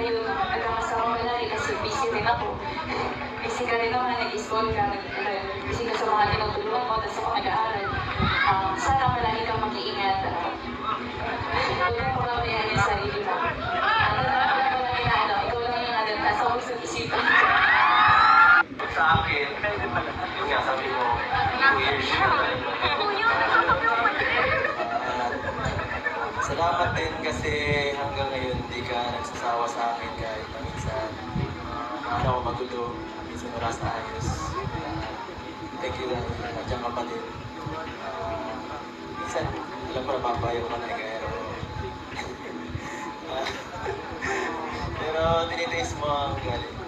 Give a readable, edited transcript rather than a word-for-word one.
yun, nagkakasama ko na rin kasi busy rin ako. Busy ka rin naman, nag-school ka, busy ka sa mga tinutulungan mo, tapos ako nag-aaral. Sana malagi kang mag-iingat. Huwag mong pagkamayan yung sarili mo. Ikaw lang yung nasa puso at isipan. Sa akin, yung nga sabi mo, 2 years na. Salamat din kasi hanggang ngayon hindi ka nagsasawa sa akin kahit na minsan araw magulo, minsan wala sa ayos. Thank you lang, nandiyan ka pa din. Minsan, alam mo napapayo ka na pero pero tinitiis mo ang galing.